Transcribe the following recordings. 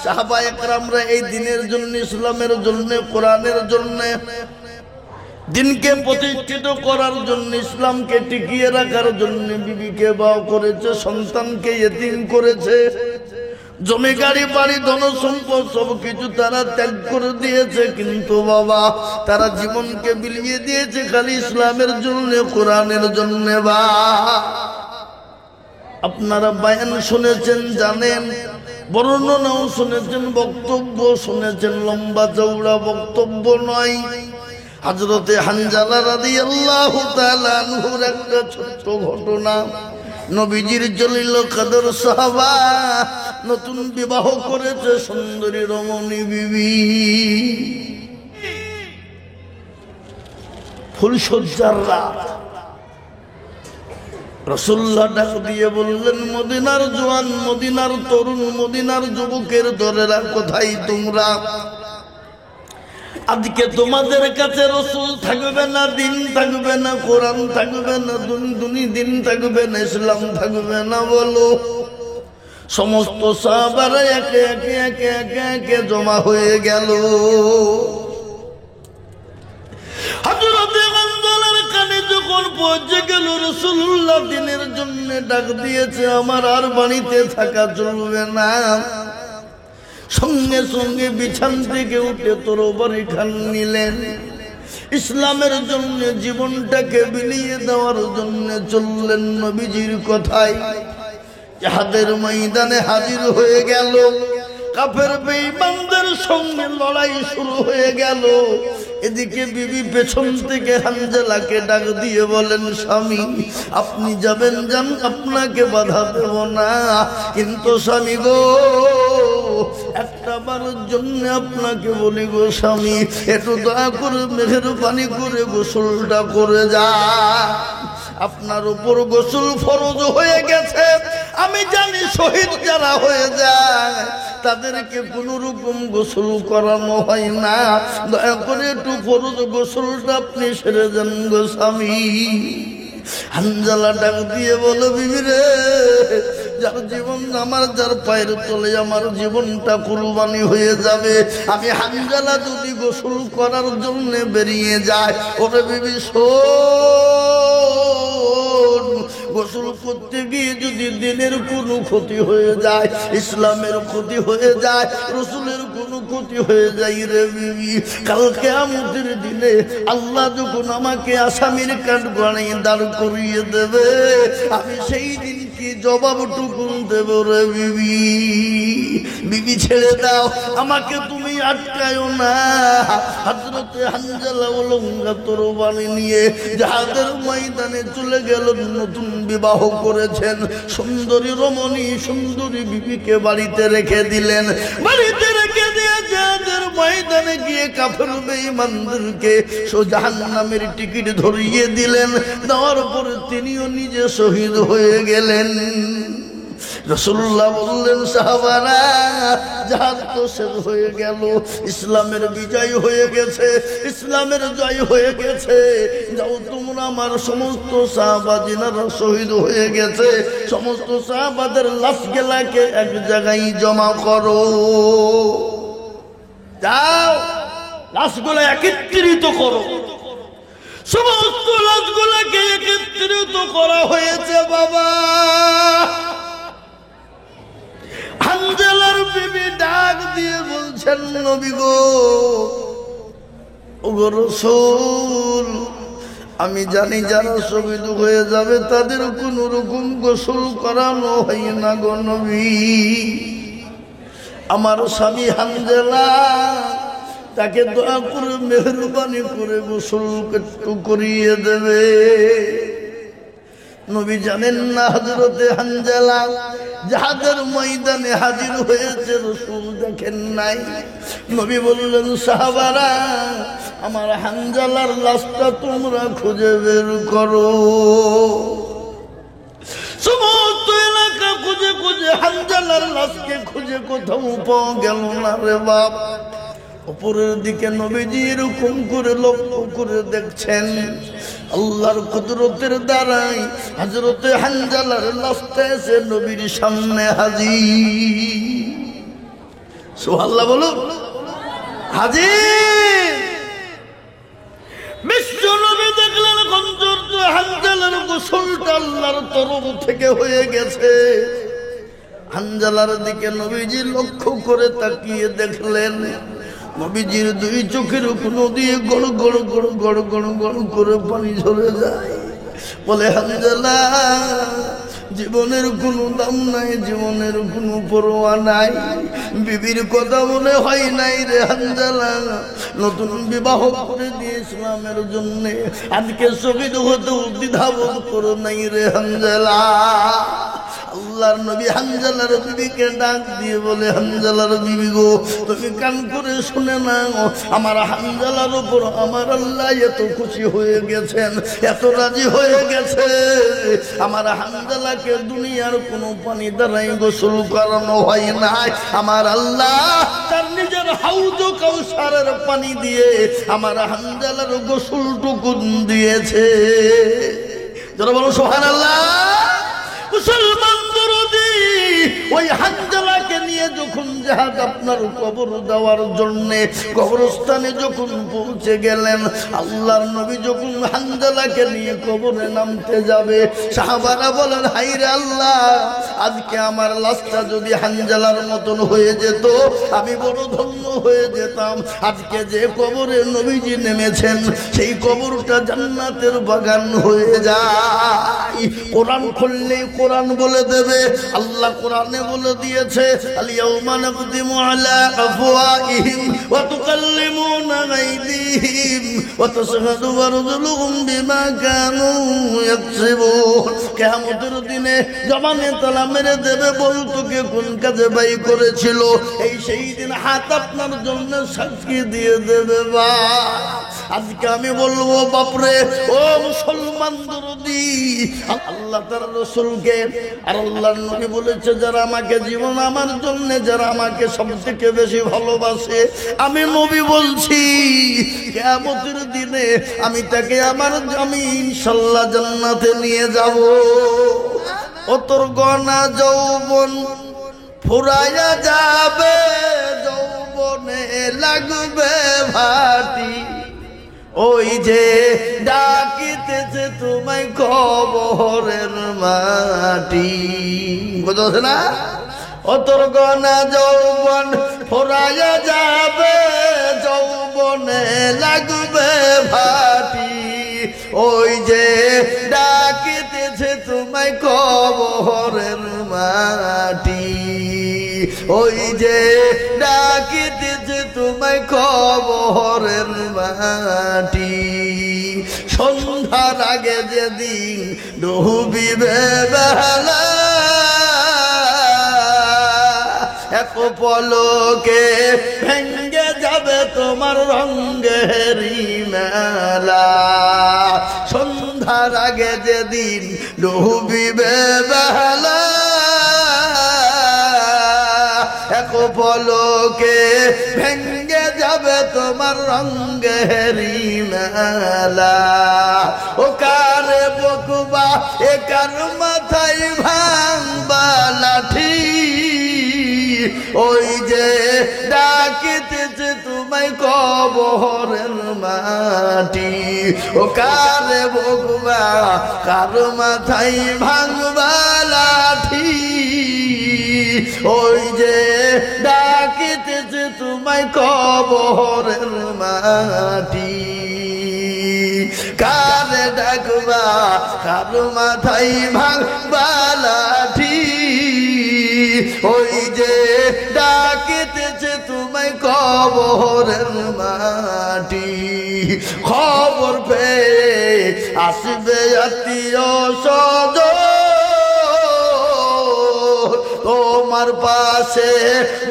সাহাবা একরামরা এই দিনের জন্য, ইসলামের জন্য, কোরআনের জন্য, দিনকে প্রতিষ্ঠিত করার জন্য, ইসলামকে টিকিয়ে রাখার জন্য বিবিকে বিবাহ করেছে, সন্তানকে ইতিম করেছে, জমি গাড়ি বাড়ি ধন সম্পদ সবকিছু তারা ত্যাগ করে দিয়েছে। কিন্তু বাবা তারা জীবনকে বিলিয়ে দিয়েছে খালি ইসলামের জন্য, কোরআনের জন্য। বা আপনারা বয়ান শুনেছেন, জানেন, বর্ণনাও শুনেছেন, বক্তব্য শুনেছেন, লম্বা চৌড়া বক্তব্য নয়। হযরতে হানজালা রাদিয়াল্লাহু তাআলা আনহুর একটা ছোট্ট ঘটনা। নবীজির জলিল কদর সাহাবা নতুন বিবাহ করেছে সুন্দরী রমণী বিবি। ফুলসজ্জার রাত, রাসূলুল্লাহ ডাক দিয়ে বললেন, মদিনার জওয়ান, মদিনার তরুণ, মদিনার যুবকের দলেরা কোথায় তোমরা? আজকে তোমাদের কাছে রাসূল থাকবে না, দিন থাকবে না, কোরআন থাকবে না, দিন থাকবে না, ইসলাম থাকবে না। বলো। সমস্ত সাহাবারা একে একে একে একে একে জমা হয়ে গেল। হযরতে হানজালার কানে যখন পৌঁছে গেল, রাসূলুল্লাহ দিনের জন্য ডাক দিয়েছে, আমার আর বাড়িতে থাকা চলবে না। সঙ্গে সঙ্গে বিছান থেকে উঠে তরবারি খান নিলেন, ইসলামের জন্য জীবনটাকে বিলিয়ে দেওয়ার জন্য চললেন নবীজির কথায়। জিহাদের ময়দানে হাজির হয়ে গেল। কাফের বেঈমানদের সঙ্গে লড়াই শুরু হয়ে গেল। এদিকে বিবি পেছন থেকে হানজালাকে ডাক দিয়ে বলেন, স্বামী আপনি যাবেন যান, আপনাকে বাধা দেব না, কিন্তু স্বামী গো একটা বারের জন্য আপনাকে বলি গো স্বামী, একটু দয়া করে মেহেরবানি করে গোসলটা করে যা। আপনার উপর গোসল ফরজ হয়ে গেছে। আমি জানি শহীদ যারা হয়ে যায় তাদেরকে কোনো রকম গোসল করানো হয় না। দয়া করে একটু ফরজ গোসলটা আপনি সেরে যান গো স্বামী। হানজালা ডাক দিয়ে বলো, বিবি রে, যার জীবন আমার, যার পায়ের তলে আমার জীবনটা কুরবানি হয়ে যাবে, আমি হানজালা যদি গোসল করার জন্য বেরিয়ে যায়, ওরে বিবি শোন, গোসল করতে গিয়ে যদি দিনের কোনো ক্ষতি হয়ে যায়, ইসলামের ক্ষতি হয়ে যায়, রসুলের কোনো ক্ষতি হয়ে যায় রে বিবি, কাল কিয়ামতের দিনে আল্লাহ যখন আমাকে আসামির কাঠ বানিয়ে দাঁড় করিয়ে দেবে, আমি সেই দিন কি জবাবটুকু দেব রে বিবি। বিবি ছেড়ে দাও, আমাকে তুমি আটকায়ও না। হযরতে হানজালা উলঙ্গা তরবারি নিয়ে জিহাদের ময়দানে চলে গেল। নতুন বিবাহ করেছেন, সুন্দরী রমণী সুন্দরী বিবিকে বাড়িতে রেখে দিলেন। বাড়িতে রেখে দিয়ে জিহাদের ময়দানে গিয়ে কাফের বেঈমানদেরকে জাহান্নামের টিকিট ধরিয়ে দিলেন। দেওয়ার পরে তিনিও নিজে শহীদ হয়ে গেলেন। রাসূলুল্লাহ বললেন, সাহাবারা জাহাজ তো শেষ হয়ে গেল, ইসলামের বিজয় হয়ে গেছে, ইসলামের জয় হয়ে গেছে। যাও তোমরা আমার সমস্ত সাহাবা যিনারা শহীদ হয়ে গেছে, সমস্ত সাহাবাদের লাশগুলোকে এক জায়গায় জমা করো। যাও লাশগুলো একত্রিত করো। সমস্ত লাশগুলোকে একত্রিত করা হয়েছে। বাবা হানজালার বিবি ডাক দিয়ে বলছেন, নবী গো, ওগো রাসূল, আমি জানি যারা শহীদ হয়ে যাবে তাদের কোনো রকম গোসল করানো হয় না গো নবী। আমার স্বামী হানজালা, তাকে দয়া করে মেহেরবানি করে গোসল একটু করিয়ে দেবে। নবী জানেন না হযরতে হানজালা জিহাদের ময়দানে হাজির হয়েছে, রাসূল দেখেন নাই। নবী বললেন, সাহাবারা আমার হানজালার লাশটা তোমরা খুঁজে বের করো। সমস্ত এলাকা খুঁজে খুঁজে হানজালার লাশকে খুঁজে কোথাও পাওয়া গেল না রে বাপ। উপরের দিকে নবীজি এরকম করে লক্ষ্য করে দেখছেন, আল্লাহর কুদরতের দ্বারাই হযরতে হানজালার লাশটা এসে নবীর সামনে হাজির। সুবহানাল্লাহ বলুন। হাজির বিশ্ব নবী দেখলেন গঞ্জর্জ হানজালার গোসলটা আল্লাহর তরফ থেকে হয়ে গেছে। হানজালার দিকে নবীজি লক্ষ্য করে তাকিয়ে দেখলেন নবীজির দুই চোখের কোন দিয়ে গড় গড় গড় গড় গড় গড় করে পানি ঝরে যায়। বলে হানজালা, জীবনের কোনো দাম নাই, জীবনের কোনো পরোয়া নাই, বিবির কথা মনে হয় নাই রে হানজালা। নতুন বিবাহ করে দিয়ে ইসলামের জন্য আজকে শহীদ হতে দ্বিধাবোধ করো নাই রে হানজালা। আল্লাহর নবী হানজালার বিবিকে ডাক দিয়ে বলে, হানজালার বিবি গো, তুমি কান করে শুনে নাও, আমার হানজালার উপর আমার আল্লাহ এত খুশি হয়ে গেছেন, এত রাজি হয়ে গেছে, আমার হানজালাকে দুনিয়ার কোনো পানি দ্বারাই গোসল করানো হয় নাই। আমার আল্লাহ তার নিজের হাউজ কাউসারের পানি দিয়ে আমার হানজালার গোসলটুকু দিয়েছে। যারা বলো সুবহানাল্লাহ। মুসলমান দরদি ওই হানজালাকে নিয়ে যখন জাহাজ আপনার কবর দেওয়ার জন্য কবরস্থানে যখন পৌঁছে গেলেন, আল্লাহর নবী যখন হানজালাকে নিয়ে কবরে নামতে যাবে, সাহাবারা বলেন, হায়রে আল্লাহ, আজকে আমার লাশটা যদি হানজালার মতন হয়ে যেত আমি বড় ধন্য হয়ে যেতাম। আজকে যে কবরে নবীজি নেমেছেন সেই কবরটা জান্নাতের বাগান হয়ে যায়। কোরআন খুললেই কোরআন বলে দেবে। আল্লাহ কোরআনে বলে দিয়েছে, আল ইয়াউমা নাকদিমু আলা আফওয়াহিহিম ওয়া তুকাল্লিমুনা আইদিহিম ওয়া তাশহাদু আরজুলুহুম বিমা কানু ইয়াকসিবুন। কিয়ামতের দিনে জবানে তালা মেরে দেবে, বলতো কে কোন কাজে ব্যয় করেছিল, এই সেই দিন হাত আপনার জন্য সাক্ষী দিয়ে দেবে। বা আজকে আমি বলবো, বাপরে ও মুসলমান দরদি, আল্লাহ তার রাসূলকে আর আল্লাহর নবী বলেছে, যারা আমাকে জীবন আমার জন্য, যারা আমাকে সবথেকে বেশি ভালোবাসে, আমি নবী বলছি কিয়ামতের দিনে আমি তাকে আমি ইনশাআল্লাহ জান্নাতে নিয়ে যাব। ও তোর গনা যৌবন ফুরাইয়া যাবে, যৌবনে লাগবে ভাটি, ওই যে ডাকিতেছে তোমায় কবরের মাটি। বুঝতে না? ও তোর গনা যৌবন ফুরাইয়া যাবে, যৌবনে লাগবে ভাটি, ওই যে ডাকিতেছে তোমায় কবরের মাটি, ওই যে ডাকিতেছে তোমায় কবরের মাটি। সন্ধ্যার আগে যেদিন ডুবিবে বেলা, এক পলকে ভেঙ্গে যাবে তোমার রঙেরি মেলা। সন্ধ্যার আগে যেদিন ডুবিবে বেলা, এক পলকে ভেঙ্গে যাবে তোমার রঙেরি মেলা। ও কারে বকবা, এ কার মাথায় ভাঙবা লাঠি, ওই যে ডাকিতেছে তোমায় কবরের মাটি। ও কারে বকবা, কার মাথায় ভাঙবা লাঠি, ওই যে ডাকিতেছে তোমায় কবরের মাটি। কারে ডাকবা, কার মাথায় ভাঙবা লাঠি, ওই যে ডাকিতেছে তোমায় কবরের মাটি। খবর পেয়ে আসবে আত্মীয় স্বজন, তোমার পাশে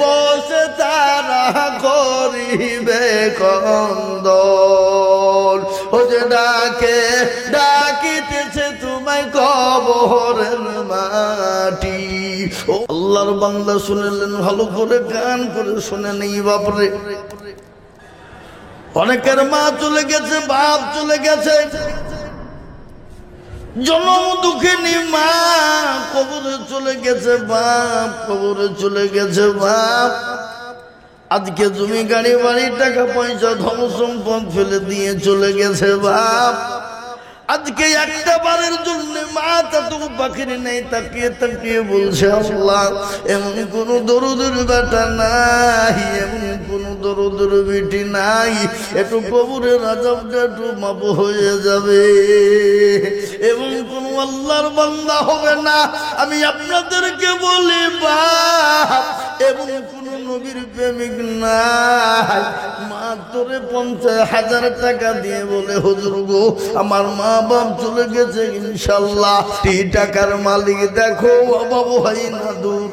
বসে তারা করিবে কন্দন, ও যে ডাকিতেছে তোমায় কবরের মাটি। ও আল্লাহর বান্দা শুনলেন, ভালো করে কান করে শুনে নেই বাপরে। অনেকের মা চলে গেছে, বাপ চলে গেছে, জনম দুঃখিনী মা কবরে চলে গেছে, বাপ কবরে চলে গেছে, বাপ আজকে জমি গাড়ি বাড়ি টাকা পয়সা ধন সম্পদ ফেলে দিয়ে চলে গেছে বাপ। আজকে একটা বারের জন্য মা তো পাখির নেই, তাকিয়ে তাকিয়ে বলছে আল্লাহ এমন কোন দরদের বেটা নাই, এমন কোন দরদের বেটি নাই, একটু কবরের আযাবটা একটু মাপ হয়ে যাবে। এবং কোন আল্লাহর বান্দা হবে না। আমি আপনাদেরকে বলি বাপ, এবং কোন নবীর প্রেমিক নাই মাত্র 50,000 টাকা দিয়ে বলে হুজুর গো আমার মা বাপ চলে গেছে ইনশাআল্লাহ, এই টাকার মালিক দেখো বাবু ভাই না দূর,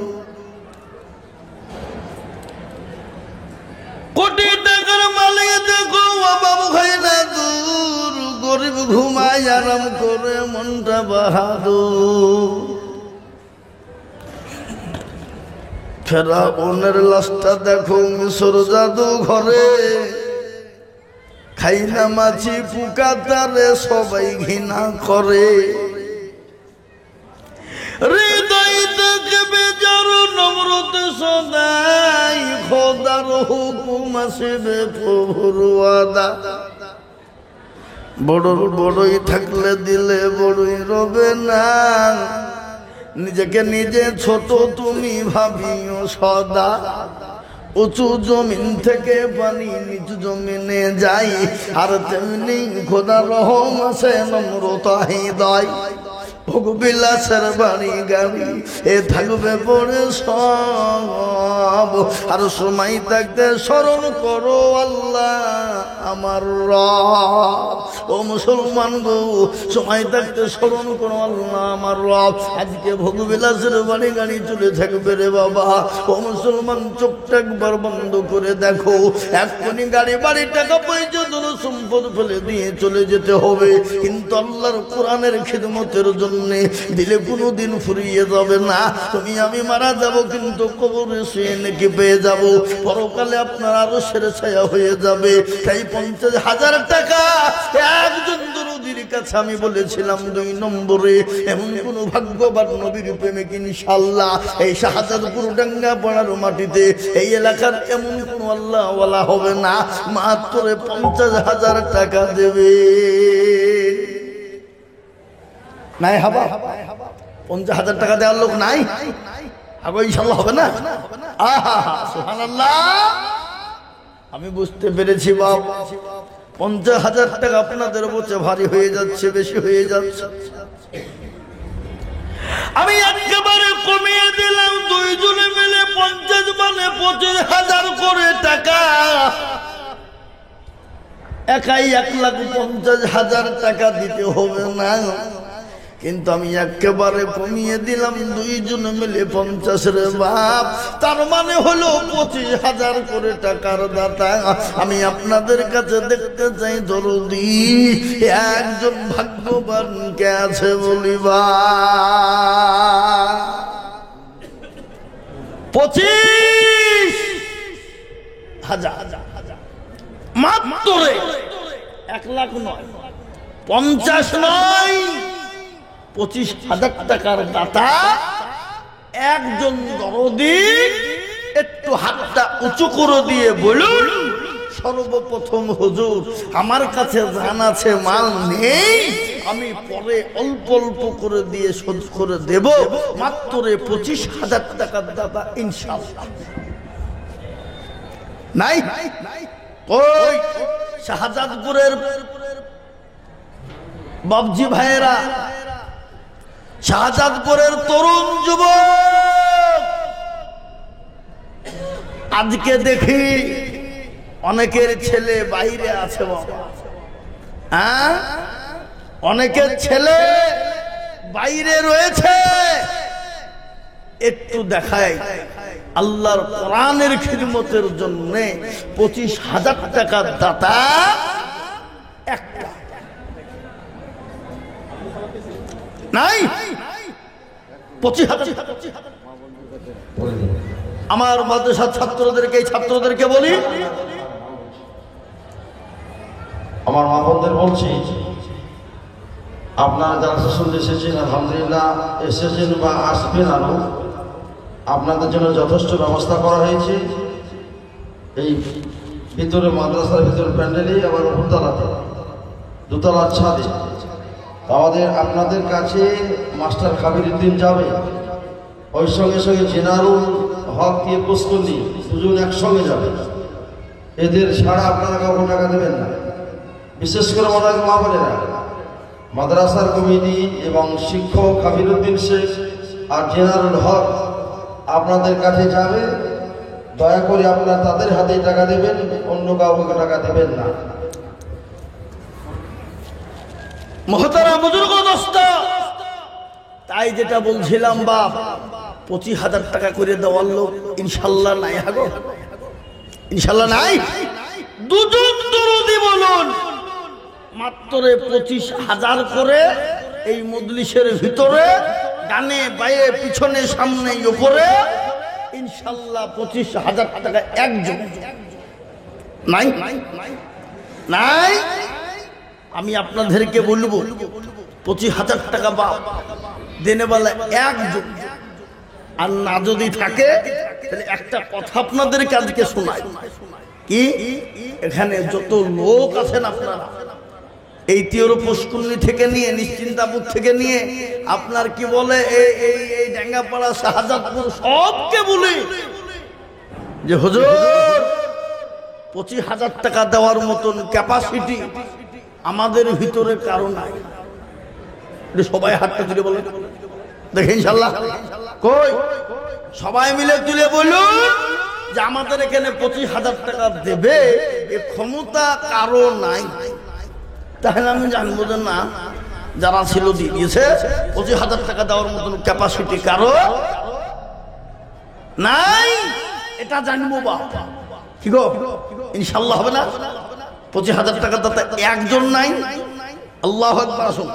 কোটি টাকার মালিক দেখো বাবু ভাই না দূর, গরিব ঘুমায় আরাম করে মনটা বাহাদুর। ফেরাউনের লাশটা দেখো মিশর জাদু ঘরে, খাই না মাছি পোকা তারে সবাই ঘৃণা করে। হৃদয় থেকে বেজারো নম্রতে সদাই, খোদার হুকুম আসবে প্রভুর ওয়াদা। বড়ই থাকলে দিলে বড়ই রবে না, নিজেকে নিজে ছোট তুমি ভাবিও সদা। উঁচু জমিন থেকে পানি নিচু জমিনে যাই, আর তেমনি খোদা রহম আছে নম্রতা হৃদয়। ভোগবিলাসের বাড়ি গাড়ি এ থাকবে পড়ে সব, আর সময় থাকতে স্মরণ করো আল্লাহ আমার রব। ও মুসলমান গো সময় থাকতে স্মরণ করো আল্লাহ আমার রব। আজকে ভোগবিলাসের বাড়ি গাড়ি চলে থাকবে রে বাবা। ও মুসলমান চোখটা একবার বন্ধ করে দেখো, এক্ষুনি গাড়ি বাড়ি টাকা পয়সা ধন সম্পদ ফেলে দিয়ে চলে যেতে হবে, কিন্তু আল্লাহর কোরআনের খিদমতের জন্য দিলে কোনোদিন ফুরিয়ে যাবে না। তুমি আমি মারা যাব, কিন্তু কবরে শুয়ে নাকি পেয়ে যাব, পরকালে আপনার আরো সেরে ছায়া হয়ে যাবে। তাই 50,000 টাকা একজন দরদীর কাছে আমি বলেছিলাম 2 নম্বরে। এমন কোন ভাগ্যবান নবীর প্রেমিক ইনশাআল্লাহ এই শাহজাদপুর ডাঙ্গা পাড়ার মাটিতে এই এলাকার এমন কোন আল্লাহ ওয়ালা হবে না, মাত্র 50,000 টাকা দেবে। নাই হাবা 50,000 টাকা দেওয়ার লোক নাই, আগে ইনশাআল্লাহ হবে না। আহা সুবহানাল্লাহ, আমি বুঝতে পেরেছি বাপ 50,000 টাকা আপনাদের বলছে ভারী হয়ে যাচ্ছে, বেশি হয়ে যাচ্ছে। আমি একেবারে কমিয়ে দিলাম, 2 জনে মিলে 50 মানে 25,000 করে টাকা, একাই 1,50,000 টাকা দিতে হবে না, কিন্তু আমি একেবারে কমিয়ে দিলাম 2 জন মিলে 50 রে বাপ, তার মানে হলো 25,000 করে টাকার দাতা। আমি আপনাদের কাছে দেখতে চাই দরদি একজন ভাগ্যবান কে আছে বলিবা। 25,000 মাত্র 1 লাখ নয়, 50 নয়, 25,000 টাকার দাতা একজন দরদি। একটু হাতটা উঁচু করে দিয়ে বলুন, সর্বপ্রথম হুজুর আমার কাছে জান আছে মাল নেই, আমি পরে অল্প অল্প করে দিয়ে শোধ করে দেব, মাত্র 25,000 টাকার দাতা ইনশাআল্লাহ। নাই ওই শাহজাদপুরের বাবজি ভাইয়েরা, শাহজাদপুরের তরুণ যুবক, আজকে দেখি অনেকের ছেলে বাইরে আছে বাবা, হ্যাঁ অনেকের ছেলে বাইরে রয়েছে। একটু দেখায় আল্লাহর কোরআনের খিদমতের জন্য 25,000 টাকার দাতা একটা নাই। 25,000 আমার মাদ্রাসার ছাত্রদেরকে, এই ছাত্রদেরকে বলি, আমার মা বোনদের বলছি, আপনারা যারা শুনতে এসেছেন আলহামদুলিল্লাহ, এসেছেন বা আসবেন আরো, আপনাদের জন্য যথেষ্ট ব্যবস্থা করা হয়েছে। এই ভিতরে মাদ্রাসার ভিতরে প্যান্ডেলেই আবার উপরতলাতে দোতলার ছাদে। আমাদের আপনাদের কাছে মাস্টার কাবিরউদ্দিন যাবে, ওই সঙ্গে সঙ্গে জেনারুল হক দিয়ে পোস্টলি দুজন একসঙ্গে যাবে। এদের ছাড়া আপনারা কাউকে টাকা দেবেন না। বিশেষ করে ওনাকে মা বোনেরা, মাদ্রাসার কমিটি এবং শিক্ষক কাবিরউদ্দিন শেখ আর জেনারুল হক আপনাদের কাছে যাবে। দয়া করে আপনারা তাদের হাতে টাকা দেবেন, অন্য কাউকে টাকা দেবেন না। মহতারাম বুজুর্গ দোস্ত, তাই যেটা বলছিলাম বাপ, 25,000 টাকা করে দেওয়ার লোক ইনশাল্লাহ নাই। হাগো ইনশাল্লাহ নাই। দুজন দরুদি বলুন, মাত্র 25,000 করে এই মজলিসের ভিতরে ডানে বায়ে পিছনে সামনে উপরে ইনশাল্লাহ 25,000 টাকা একজন নাই নাই। আমি আপনাদেরকে বলবো 25,000 টাকা বাপ দেনে বেলা একজন, আর না যদি থাকে তাহলে একটা কথা আপনাদেরকে আজকে শোনাই। কি এখানে যত লোক আছেন আপনারা এই তিয়রো পুষ্কুন্নি থেকে নিয়ে নিশ্চিন্তাপুর থেকে নিয়ে আপনার কি বলে এই ডাঙ্গাপাড়া শাহজাদপুর সবকে বলি যে হুজুর 25,000 টাকা দেওয়ার মতন ক্যাপাসিটি আমাদের ভিতরে কারো নাই। সবাই হাতটা তুলে বলে দেখে ইনশাল্লাহ কই সবাই মিলে তুলে বলুন যে আমাদের এখানে 25,000 টাকা দেবে এ ক্ষমতা কারো নাই। তাহলে আমি জানবো যে না, যারা ছিল দিয়েছে 25,000 টাকা দেওয়ার মতন ক্যাপাসিটি কারো নাই, এটা জানবো বা কি গো ইনশাল্লাহ হবে না। 25,000 টাকা দাতা একজন নাই। আল্লাহু আকবার। আসুন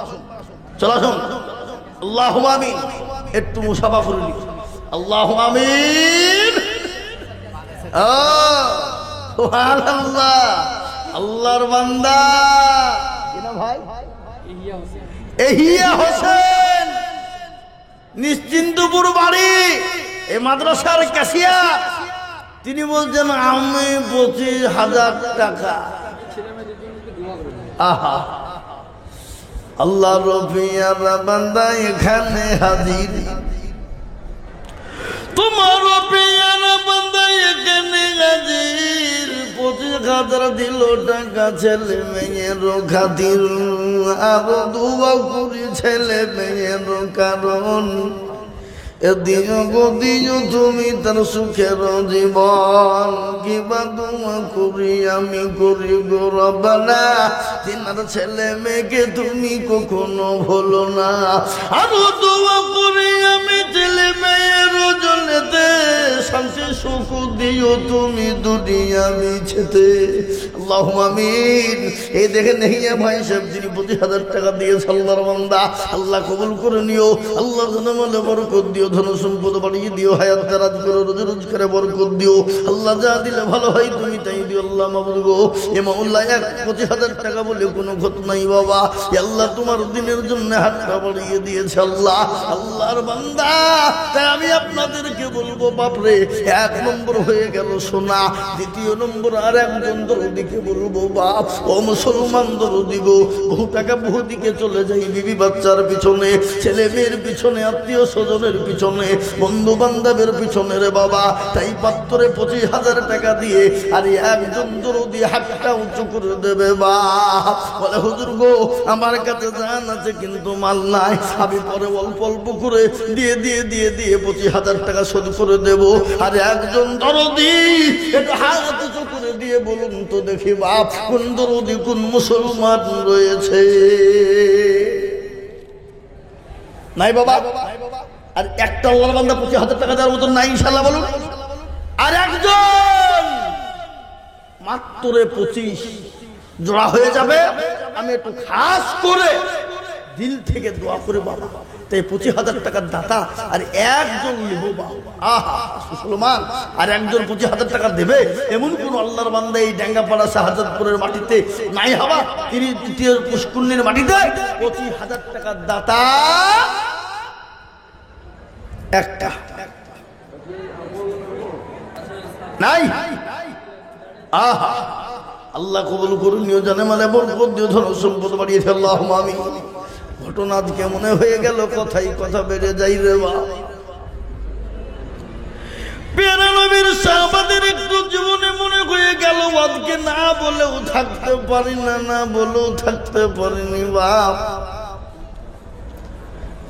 চল আসুন, আল্লাহু আমিন। একটু মুসাফা করে নি, আল্লাহু আমিন। সুবহানাল্লাহ। আল্লাহর বান্দা ভাই এহিয়া হোসেন, নিশ্চিন্তপুর বাড়ি, এই মাদ্রাসার ক্যাশিয়ার। তিনি বলছেন আমি 25,000 টাকা। আহা, আল্লাহ রফিয়ার বান্দা এখানে হাজির, তোমার রফিয়ার বান্দা এখানে হাজির। 25,000 দিল টাকা ছেলে মেয়ের খাতির, আরো দুয়া করি ছেলে মেয়ের কারণ। এদিও গদিও তুমি তার সুখের জীবন, কিবা দোয়া করি আমি করি গো রব্বানা, তিনার ছেলে মেয়েকে তুমি কখনো ভুলো না। আরো দোয়া করি আমি ছেলে মেয়ের জন্যতে, শান্তি সুখ দিও তুমি দুনিয়া মিছেতে। আল্লাহুম্মা আমিন। এই দেখেন নেহিয়া ভাই সাহেব যিনি 25,000 টাকা দিয়েছে আল্লাহর বান্দা, আল্লাহ কবুল করে নিও। আল্লাহর জন্য বরকত দিও, ধন সম্পদ বাড়িয়ে দিও, হায়াত দারাজ করে রোজে রোজগারে বরকত দিও। আল্লাহ যা দিলে ভালো হয় তুমি তাই দিও। আল্লাহ মাবুদ গো, এ মাওলা 25,000 টাকা বলে কোনো ক্ষত নাই বাবা। আল্লাহ তোমার দিনের জন্য হাতটা বাড়িয়ে দিয়েছে আল্লাহ। আল্লাহর বান্দা, তাই আমি আপনাদেরকে বলবো বাপরে, 1 নম্বর হয়ে গেল সোনা, 2 নম্বর আর একজন দরদিকে বলবো বাপ, ও মুসলমান দরদি গো, বহু টাকা বহু দিকে চলে যাই, বিবি বাচ্চার পিছনে, ছেলে মেয়ের পিছনে, আত্মীয় স্বজনের পিছনে, বন্ধু বান্ধবের পিছনে রে বাবা। তাই পাত্রে 25,000 টাকা দিয়ে আর একজন দরদি হাতটা উঁচু করে দেবে বাপ, বলে হুজুর গো আমার কাছে জান আছে কিন্তু মাল নাই, আমি পরে অল্প অল্প করে দিয়ে দিয়ে দিয়ে দিয়ে 25,000 টাকা শোধ করে দেব। আর একজন দরদি একটু হাত উঁচু করে দিয়ে বলুন তো দেখি বাপ, কোন দরদি কোন মুসলমান রয়েছে? নাই বাবা। আর একটা আল্লাহর বান্দা 25,000 টাকা দেওয়ার মতন নাই ইনশাআল্লাহ বলুন। আর একজন মাত্র 25 জোড়া হয়ে যাবে। আমি একটু খাস করে দিল থেকে দোয়া করে বাবা, তাই 25,000 টাকার দাতা আর একজন নেব বাবা। আহা মুসলমান, আর একজন 25,000 টাকা দেবে এমন কোন আল্লাহর বান্দা এই ডাঙ্গাপাড়া শাহজাদপুরের মাটিতে নাই হবা। তিনি তৃতীয় পুষ্কুন্নির মাটিতে 25,000 টাকার দাতা একটা নাই। আহা আল্লাহ কবুল করুন, জানে মানে বরকত দিও, ধন সম্পদ বাড়িয়ে আল্লাহুম্মা আমিন। ঘটনা আজকে মনে হয়ে গেল, কথাই কথা বেড়ে যাই রে বা। প্যারা নবীর সাহাবাদের একটু জীবনে মনে হয়ে গেল আজকে না বলেও থাকতে পারি না, না বলেও থাকতে পারিনি বাপ।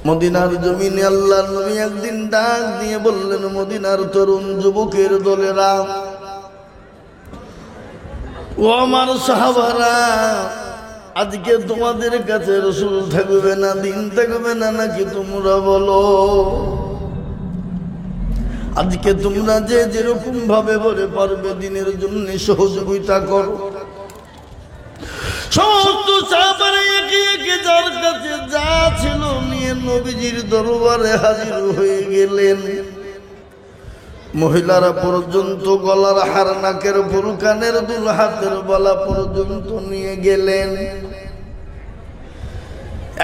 মদিনার জমিনে আল্লাহর নবী একদিন ডাক দিয়ে বললেন, মদিনার তরুণ যুবকের দলেরা, ও আমার সাহাবারা, আজকে তোমাদের কাছে রাসূল থাকবে না, দিন থাকবে না, নাকি তোমরা বলো? আজকে তোমরা যে যেরকম ভাবে বলে পারবে দিনের জন্য সহযোগিতা করো। সমস্ত সাহাবারা একে একে যার কাছে যা ছিল নিয়ে নবীজির দরবারে হাজির হয়ে গেলেন। মহিলারা পর্যন্ত গলার হার, নাকের ফুল, কানের দুল, হাতের বালা পর্যন্ত নিয়ে গেলেন।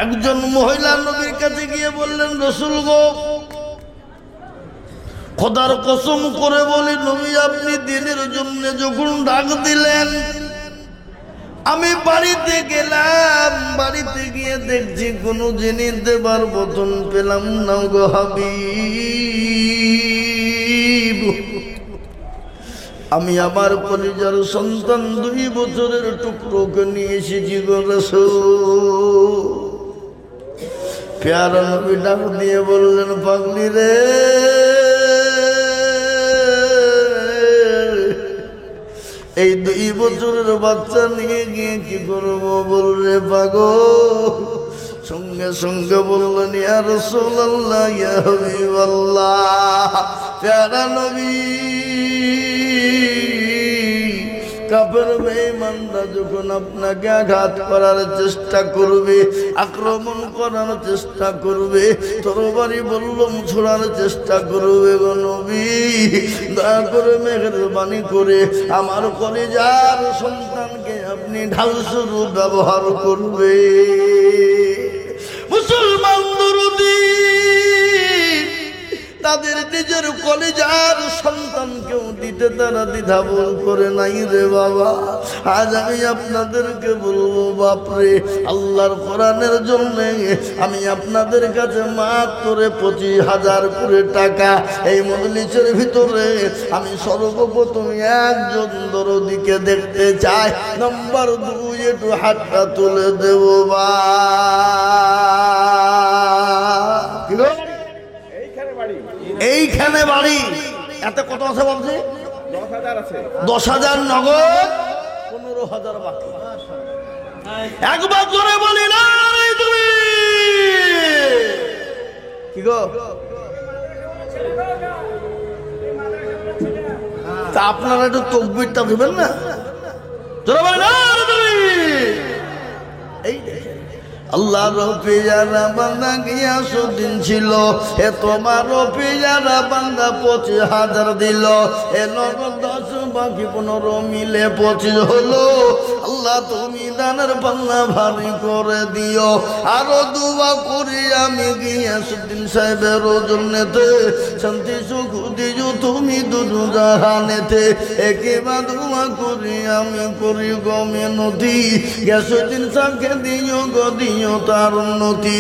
একজন মহিলা নবীর কাছে গিয়ে বললেন, রাসূল গো, খোদার কসম করে বলি নবী, আপনি দিনের জন্য যখন ডাক দিলেন, আমি বাড়িতে গেলাম, বাড়িতে গিয়ে দেখছি কোনো জিনিস দেবার বদন পেলাম না গো হাবিব। আমি আমার কলিজার সন্তান 2 বছরের টুকরোকে নিয়ে এসেছি গো রাসূল। প্যারা নবী ডাক দিয়ে বললেন, পাগলি রে, এই 2 বছরের বাচ্চা নিয়ে গিয়ে কি করবো বল রে পাগল? সঙ্গে সঙ্গে বললেন, ইয়া রাসূলুল্লাহ, ইয়া হাবিবাল্লাহ। প্যারা নবী, কাফের বেঈমানরা যখন আপনাকে আঘাত করার চেষ্টা করবে, আক্রমণ করার চেষ্টা করবে, তরবারি বল্লম ছোড়ার চেষ্টা করবে গো নবী, দয়া করে মেহেরবানি করে আমার কলিজার সন্তানকে আপনি ঢাল স্বরূপ ব্যবহার করবে। মুসলমান দরদি তাদের নিজের কলিজার সন্তানকেও দিতে তারা দ্বিধাবোধ করে নাই রে বাবা। আজ আমি আপনাদেরকে বলবো, বাপরে, আল্লাহর কোরআনের জন্য আমি আপনাদের কাছে মাত্র 25,000 করে টাকা এই মজলিসের ভিতরে আমি সর্বপ্রথম একজন দরদিকে দেখতে চাই। নাম্বার 2, একটু হাতটা তুলে দেব বা। এইখানে বাড়ি। এত কত আছে বলছে? 10,000 আছে। 10,000 নগদ, 15,000 বাকি। একবার জোরে বলি না তুমি কি গো? তা আপনারা একটু তাকবীরটা দিবেন না? জোরে বলি না তুমি। এই আল্লাহর পেয়ারা বান্দা গিয়াসুদ্দিন ছিল, এ তোমার পেয়ারা বান্দা 25,000 দিল, এ নগদ 10 বাকি 15 মিলে 25 হলো। আল্লাহ তুমি দানের পাল্লা ভারী করে দিও। আরো দুয়া করি আমি গিয়াসুদ্দিন সাহেবের জন্যতে, শান্তি সুখ দিও তুমি দুজু জাহানেতে। একেবা দুয়া করি আমি করি গো মিনতি, গিয়াসুদ্দিন সাহেবকে দিও গো দিও তার উন্নতি।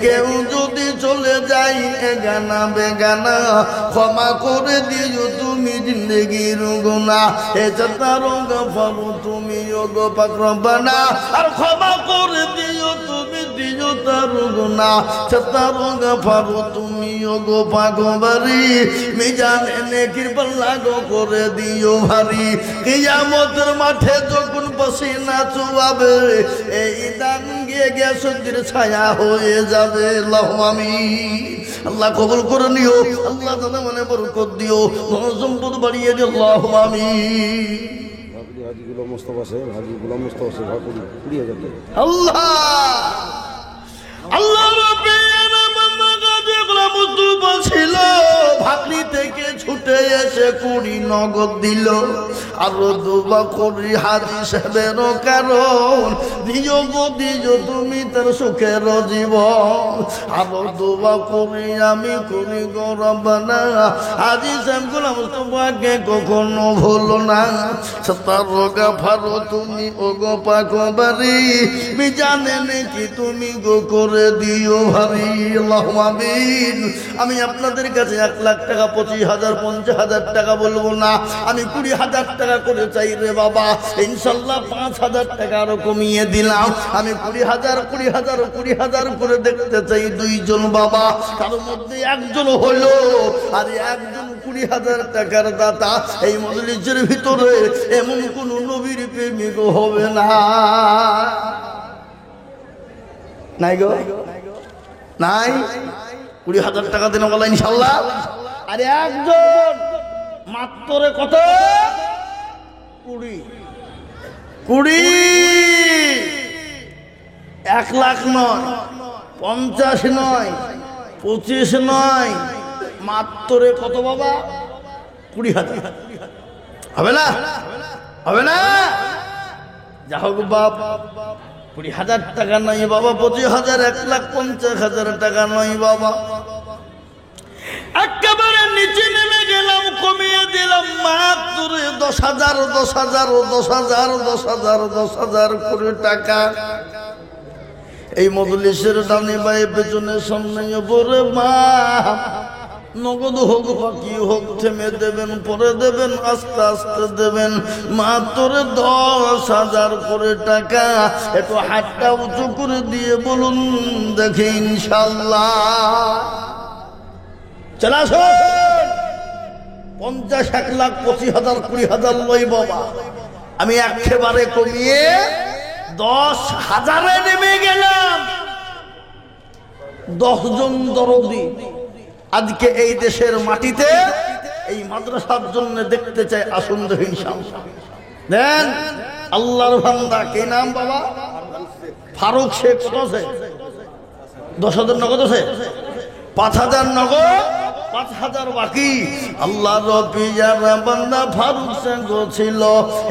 কেউ যদি চলে যাই এগানা বেগানা, ক্ষমা করে দিও তুমি জিন্দগির গুনাহ। এ তারো গফারু তুমি গো পাক রব্বানা, আর ক্ষমা করে দিও তুমি দিও তার গুনাহ। তারো গফারু তুমি গো পাক বারি, মিজানে নেকির পাল্লা গো করে দিও ভারী। কিয়ামতের মাঠে যখন পসিনা চুয়াবে, এই দান গিয়ে গিয়াসুদ্দিন ছায়া হয়ে যাবে। আল্লাহুম্মা আমিন। আল্লাহ কবুল করে নিও, আল্লাহ তাআলা মনে বরকত দিও, ধন সম্পদ বাড়িয়ে দিও। আল্লাহুম্মা আমিন। হাজি গোলাম মুস্তাফা সাহেব, হাজি গোলাম মুস্তাফা সাহেব 20,000 টাকা। আল্লাহ আল্লাহ রাব্বি বান্দা গাজী গোলাম মুস্তফা ছিল ভাকরি থেকে ছুটে এসে 20 নগদ দিল আরো দোয়া করি হাজি সাহেবেরও কারণ দিজ তুমি তার সুখের জীবন আরো দোয়া করি আমি করি গৌরবানা হাজি সাহেব গোলাম মুস্তফাকে কখনো ভুলো না সত্তার গাফারো তুমি ও গো পাকবারি জানে নাকি তুমি গো করে দিও ভারী আল্লাহুম্মা আমিন। আমি আপনাদের কাছে 1 লাখ টাকা 25,000 50,000 টাকা বলবো না, আমি 20,000 টাকা করে চাই রে বাবা। ইনশাল্লাহ 5,000 টাকা আরো কমিয়ে দিলাম। আমি 20,000 করে দেখতে চাই 2 জন বাবা, তার মধ্যে একজন হলো আর একজন 20,000 টাকার দাতা। এই মজলিসের ভিতরে এমন কোন নবীর প্রেমিক হবে না। নাই গো নাই 20,000 টাকা দিন বলা ইনশাল্লাহ। আরে একজন মাত্র কত 20 1 লাখ নয় 50 নয় 25 নয় মাত্র কত বাবা 20,000 হবে না হবে না। যা হোক বাপ 20,000 টাকা নয় বাবা 25,000 1,50,000 টাকা নয় বাবা। একেবারে নিচে নেমে গেলাম, কমিয়ে দিলাম মাত্র 10,000 করে টাকা। এই মজলিসের ডানে বায়ে পেছনে সামনে পরে মা নগদ হোক বাকি হোক থেমে দেবেন, পরে দেবেন, আস্তে আস্তে দেবেন। মাত্র 10,000 করে টাকা। একটু হাতটা উঁচু করে দিয়ে বলুন দেখি ইনশাল্লাহ। চলে আসুন 50 1 লাখ 25,000 20,000 লই বাবা। আমি একেবারে কমিয়ে 10,000 নেমে গেলাম। 10 জন দরদি আজকে এই দেশের মাটিতে এই মাদ্রাসার জন্য দেখতে চাই, আসুন দেখি ইনশাআল্লাহ। দেন আল্লাহর বান্দা কি নাম বাবা? ফারুক শেখ। কত আছে? 10,000 নগদ আছে, 5,000 নগদ, 5,000 বাকি। আল্লাহর পিয়ার বান্দা ফারুক শেখ ছিল,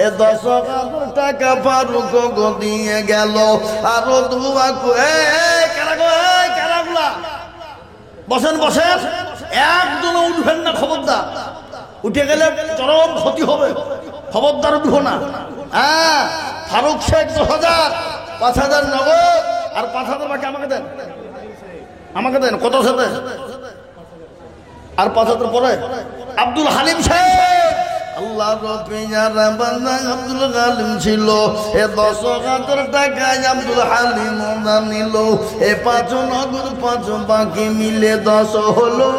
এ 10,000 টাকা ফারুক গো দিয়ে গেল। আরো দুয়া করে কারাগুলা বসেন বসেন, একজন উঠবেন না, খবরদার। উঠে গেলে চরম ক্ষতি হবে, খবরদার উঠবো না। হ্যাঁ, ফারুক শেখ 10,000, 5,000 নগদ আর 5,000 বাকি। আমাকে দেন, আমাকে দেন। কত সাথে আর 5,000 পরে আব্দুল হালিম শেখ। আল্লাহর পিয়ারা বান্দা আব্দুল হালিম ছিল, এ 10,000 টাকা আব্দুল হালিম নিল। এ 5 নগদ 5 বাকি মিলে 10 হলো।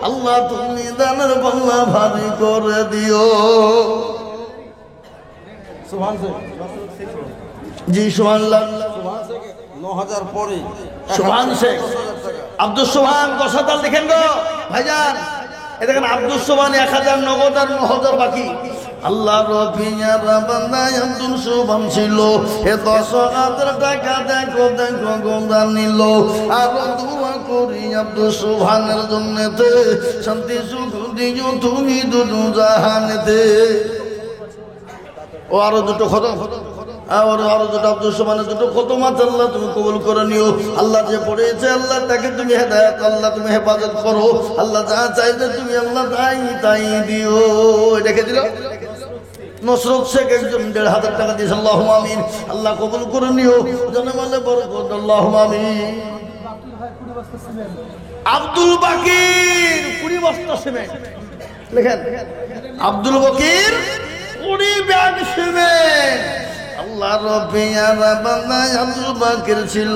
আল্লাহ তুমি দানের পাল্লা ভারী করে দিও। জি সুবহানাল্লাহ। 9,000 পরে সুবহান শেখ আব্দুল সুবহান 10,000 দেখেন গো ভাইজান। এ দেখেন আব্দুল সুবহান 1,000 নগদ আর 9,000 বাকি। আল্লাহর পিয়ারা বান্দা আব্দুল সুবহান ছিল, এ 10,000 টাকা দেখো গোদা নিল। আর দোয়া করি আব্দুল সুবহানের জন্যতে, শান্তি সুখ দিও তুমি দুটো জাহানেতে। ও আরো দুটো খতম, আরো দুটো আব্দুল সুবহানের দুটো খতম আছে। আল্লাহ তুমি কবুল করে নিও। আল্লাহ যে পড়েছে আল্লাহ তাকে তুমি হেদায়েত, আল্লাহ তুমি হেফাজত করো। আল্লাহ যা চাইবে তুমি আল্লাহ তাই দিও। রেখে দিল নসরত শেখ একজন 1,500 টাকা দিয়েছে। আল্লাহুম্মা আমিন। আল্লাহ কবুল করে নিও, জানেমালে বরকত। আল্লাহুম্মা আমিন। আব্দুল বাকির 20 বস্তা সিমেন্ট লেখেন। আব্দুল বাকির 20 ব্যাগ সিমেন্ট। আল্লাহর পিয়ারা বান্দা আব্দুল বাকির ছিল,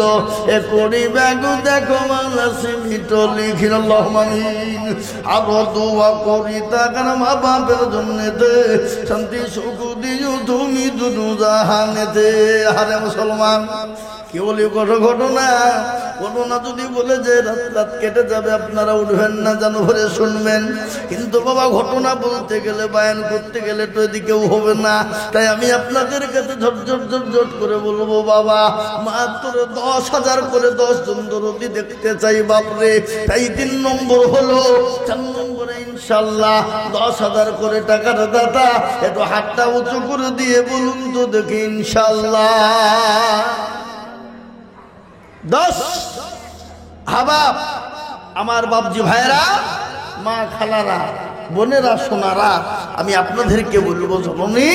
এ 20 ব্যাগ দেখো বাংলা সিমেন্ট লিখিল। আল্লাহুম্মা আমিন। আরো দোয়া করি তাকার মা বাপের জন্যতে, শান্তি সুখ দিও তুমি দুটো জাহানেতে। আরে মুসলমান কি বলি ঘটনা যদি বলে যে রাত কেটে যাবে আপনারা উঠবেন না, জানো ভরে শুনবেন। কিন্তু বাবা ঘটনা বলতে গেলে, বায়ান করতে গেলে তো এদিকেও হবে না। তাই আমি আপনাদের কাছে ঝরঝর জট করে বলবো বাবা মাত্র 10,000 করে 10 জন দরদি দেখতে চাই বাপরে। তাই 3 নম্বর হলো। 4 নম্বরে ইনশাল্লাহ 10,000 করে টাকার দাতা একটু হাতটা উঁচু করে দিয়ে বলুন তো দেখি ইনশাল্লাহ। 10 হাবাব আমার বাপজি ভাইরা, মা খালারা, বোনেরা, সোনারা, আমি আপনাদেরকে বলবো জননী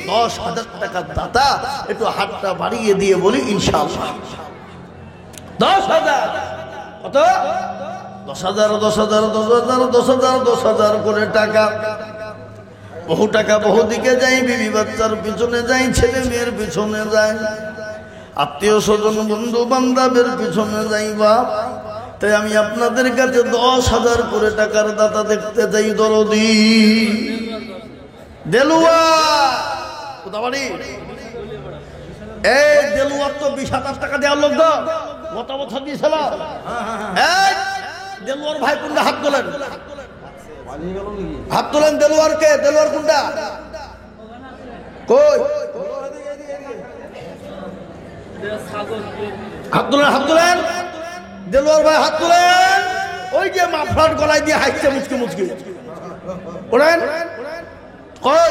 10,000 টাকার দাতা একটু হাতটা বাড়িয়ে দিয়ে বলি ইনশাআল্লাহ। 10,000 কত? 10,000 10,000 10,000 10,000 10,000 করে টাকা। বহু টাকা বহু দিকে যাই, বিবি বাচ্চার পিছনে যাই, ছেলে মেয়ের পিছনে যাই, আত্মীয় স্বজন বন্ধু বান্ধবের পিছনে যাই বাপ। তাই আমি আপনাদের কাছে 10,000 করে টাকার দাতা দেখতে চাই দরদি। দেলুয়া কোথাবাড়ি? এই দেলুয়ার তো 20,000 টাকা দেওয়ার লোক তো গত বছর দিয়েছিল। এই দেলুয়ার ভাই কোনটা? হাত তোলেন, হাত তোলেন। দেলুয়ার কে? দেলুয়ার কোনটা? কই? হাত তোলেন, হাত তোলেন। দেলোয়ার ভাই হাত তোলেন। ওই যে মাফলার গলায় দিয়ে হাইছে মুচকি মুচকি ওরেন। কই?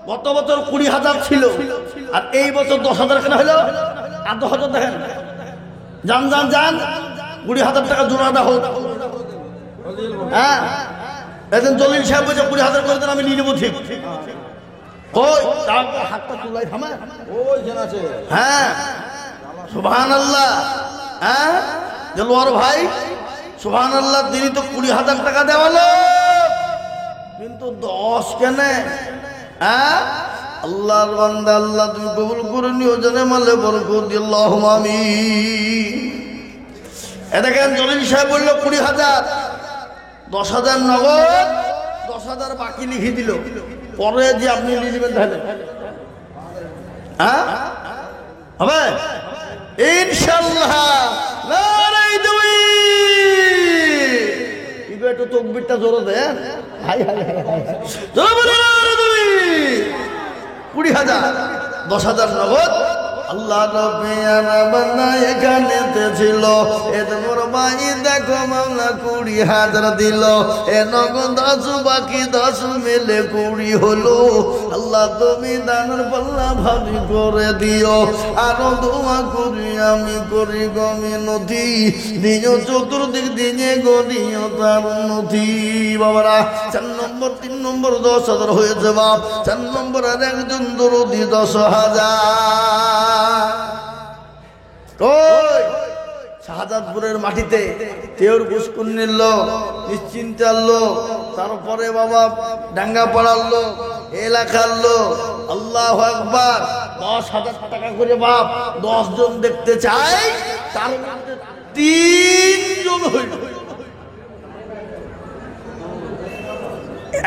গত বছর 20,000 ছিল আর এই বছর 10,000 কেন হলো? আর 10,000 দেখেন। যান যান যান, 20,000 টাকা জোড়াটা হোক। হ্যাঁ, একজন জলিল সাহেব বলছে 20,000 করে দেন, আমি নিয়ে নেবো। ঠিক কই? তারপর হাতটা তুলাই থামে। ওই যেন আছে। হ্যাঁ, সুবহানাল্লাহ। হ্যাঁ দেলোয়ার ভাই সুবহানাল্লাহ, তিনি তো 20,000 টাকা দেওয়ালো, কিন্তু 10 কেন? হ্যাঁ, আল্লাহর বান্দা, আল্লাহ তুমি কবুল করে নিও, জানে মালে বরকত দিও, আল্লাহুম্মা আমিন। এ দেখেন জলিল সাহেব বললো 20,000, 10,000 নগদ, 10,000 বাকি লিখে দিল। পরে যে আপনি নিয়ে নেবেন তাহলে হ্যাঁ হবে ইনশাআল্লাহ। নারায়ে তাকবীর। ইগো একটু তাকবীরটা জোরে দেন। হাই হাই হাই হাই, জোরে বলেন নারায়ে তাকবীর। 20,000, 10,000 নগদ। আল্লাহ নবী বান্দা এখানেতে ছিল, এত বড় ভাই দেখো মামলা 20,000 দিল। এ নগদ 10 বাকি 10 মিলে 20 হলো। আল্লাহ তুমি দানের পাল্লা ভারী করে দিও। আরো দোয়া করি আমি করি গমিনতি, দিও চতুর্দিক দিনে গদিও তার নথি। বাবারা 4 নম্বর 3 নম্বর 10,000 হয়েছে বাপ। 4 নম্বর আর একজন দরদি 10,000। কই? শাহজাদপুরের মাটিতে তেওর পুষ্কুন্নির লোক, নিশ্চিন্তার লোক, তারপরে বাবা ডাঙ্গা পাড়ার লোক, এলাকার লোক। আল্লাহু আকবার। 10,000 টাকা করে বাপ 10 জন দেখতে চাই, তার মধ্যে 3 জন হইল।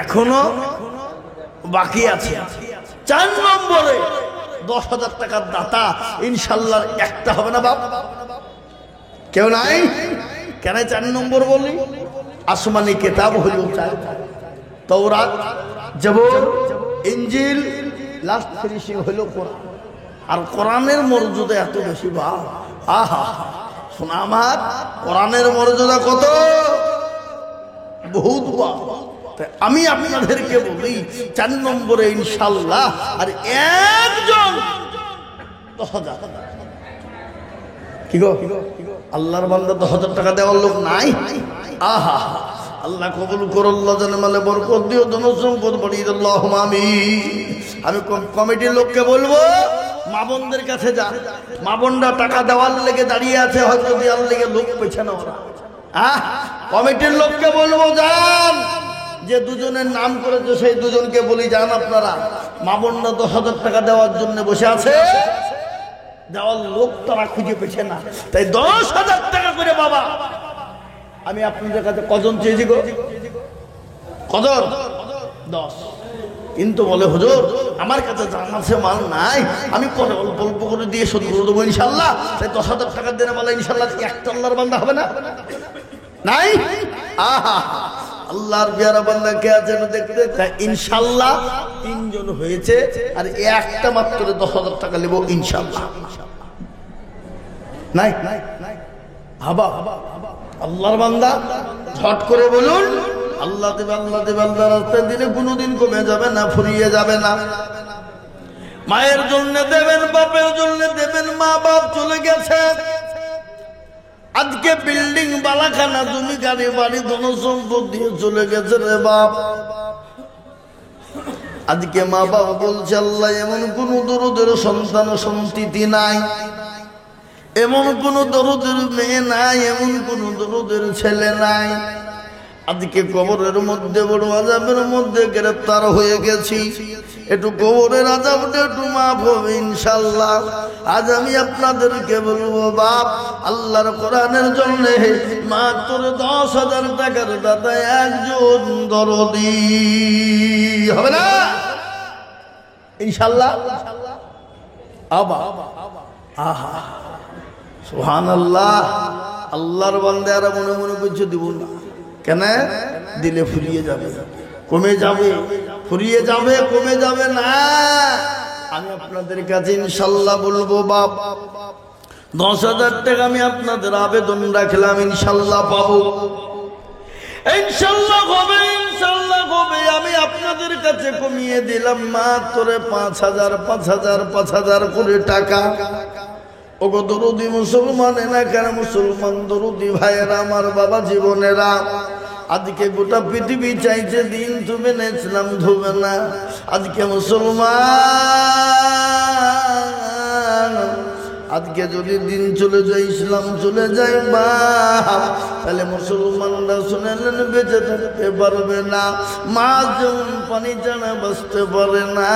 এখনো বাকি আছে। 4 নম্বরে 10,000 টাকার দাতা ইনশাল্লাহ একটা হবে না বাপ? কেউ নাই? কেন 4 নম্বর বলি? আসমানি কিতাব হইল 4, তাওরাত, জবুর, ইনজিল, লাস্ট ফিনিশিং হইল কোরআন। আর কোরআনের মর্যাদা এত বেশি বাপ। আহা শোনা আমার, কোরআনের মর্যাদা কত? বহুত বাপ। আমি আপনাদেরকে বলি 4 নম্বরে ইনশাআল্লাহ আর একজন 10,000। কি গো আল্লাহর বান্দা 10,000 টাকা দেওয়ার লোক নাই? আহা আল্লাহ কবুল করো, আল্লাহ জানে মালে বরকত দিও, ধনসম্পদ বাড়িয়ে দাও, আল্লাহুম্মা আমিন। আমি কমিটির লোককে বলবো মা বোনদের কাছে যা। মা বোনরা টাকা দেওয়ার লেগে দাঁড়িয়ে আছে, হয়তো দেওয়ার লেগে লোক পেছানো ওরা। কমিটির লোককে বলবো যান, যে দুজনের নাম করেছে সেই দুজনকে বলি যান আপনারা। মা বোনরা 10,000 টাকা দেওয়ার জন্য বসে আছে, দেওয়ার লোক তারা খুঁজে পেছে না। তাই 10,000 টাকা করে বাবা আমি আপনাদের কাছে কজন চেয়েছি গো? কজন? 10। কিন্তু বলে হুজুর আমার কাছে জানাছে মাল নাই, আমি পরে অল্প অল্প করে দিয়ে শোধ করে দেবো ইনশাল্লাহ। তাই 10,000 টাকা দেনে বলে ইনশাল্লাহ একটা আল্লাহর বান্দা হবে না? নাই? আহা আল্লাহর পেয়ারা বান্দা কে আছে দেখতে? ইনশাল্লাহ 3 জন ইউনিয়ন হয়েছে, আর একটা মাত্র 10,000 টাকা নেব ইনশাআল্লাহ। নাই হাবা আল্লাহর বান্দা ঝট করে বলুন আল্লাহ দেবে, আল্লাহ দেবে। আল্লাহ রাস্তায় দিলে কোনোদিন কমে যাবে না, ফুরিয়ে যাবে না। মায়ের জন্য দেবেন, বাপের জন্য দেবেন। মা বাপ চলে গেছে, আজকে বিল্ডিং বালাখানা জমি গাড়ি বাড়ি ধন সম্পদ দিয়ে চলে গেছে রে বাপ। আজকে মা বাবা বলছে আল্লাহ এমন কোন দরদের সন্তান সন্ততি নাই, এমন কোন দরদের মেয়ে নাই, এমন কোন দরদের ছেলে নাই। আজকে কবরের মধ্যে বড় আযাবের মধ্যে গ্রেফতার হয়ে গেছি, একটু কবরের আযাবটা একটু মাফ হবে ইনশাআল্লাহ। আজ আমি আপনাদেরকে বলবো বাপ, আল্লাহর কোরআনের জন্য মাত্র 10,000 টাকার দাদা একজন দরদি হবে না ইনশাআল্লাহ। আবা আহা সুবহানাল্লাহ। আল্লাহর বান্দারা মনে মনে কিছু দিব না, কেন দিলে ফুরিয়ে যাবে, কমে যাবে, ফুরিয়ে যাবে, কমে যাবে না। আমি আপনাদের কাছে ইনশাআল্লাহ বলবো বাপ 10,000 টাকা আমি আপনাদের আবেদন রাখলাম, ইনশাআল্লাহ পাবো, ইনশাআল্লাহ হবে, ইনশাআল্লাহ হবে। আমি আপনাদের কাছে কমিয়ে দিলাম মাত্র 5,000 5,000 5,000 করে টাকা। ওগো দরদি মুসলমান এলাকার মুসলমান দরদি ভাইয়েরা, আমার বাবা জীবনেরা, আজকে গোটা পৃথিবী চাইছে দিন তুমি না ইসলাম ধুবে না। আজকে মুসলমান, আজকে যদি দিন চলে যায়, ইসলাম চলে যায় বাপ, তাহলে মুসলমানরা শুনেলেন বেঁচে থাকতে পারবে না। মাছ যেমন পানি ছাড়া বাঁচতে পারে না,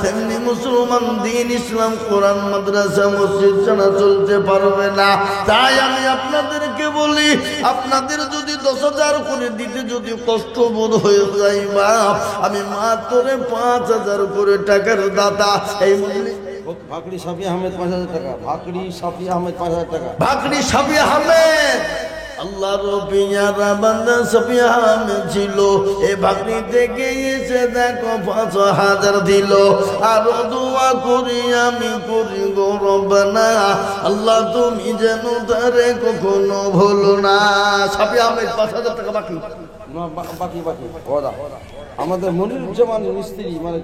তেমনি মুসলমান দিন ইসলাম কোরআন মাদ্রাসা মসজিদ ছাড়া চলতে পারবে না। তাই আমি আপনাদেরকে বলি, আপনাদের যদি 10,000 করে দিতে যদি কষ্ট বোধ হয়ে যায় বাপ, আমি মাত্র 5,000 করে টাকার দাতা। এই মূল্যে ভাকরি সাফি আহমেদ 5,000 টাকা, ভাকরি সাফি আহমেদ 5,000 টাকা, ভাকরি সাফি আহমেদ আল্লাহর পিয়ারা বান্দা সাফি আহমেদ ছিল। এ ভাকরি থেকে এসে দেখো 5,000 দিল। আর দোয়া করি আমি করি গো রব্বানা, আল্লাহ তুমি যেন তারে কখনো ভুলো না। সাফি আহমেদ 5,000 টাকা বাকি, বাকি ওরা আমাদের মনিরুজ্জামান মিস্ত্রি, মানে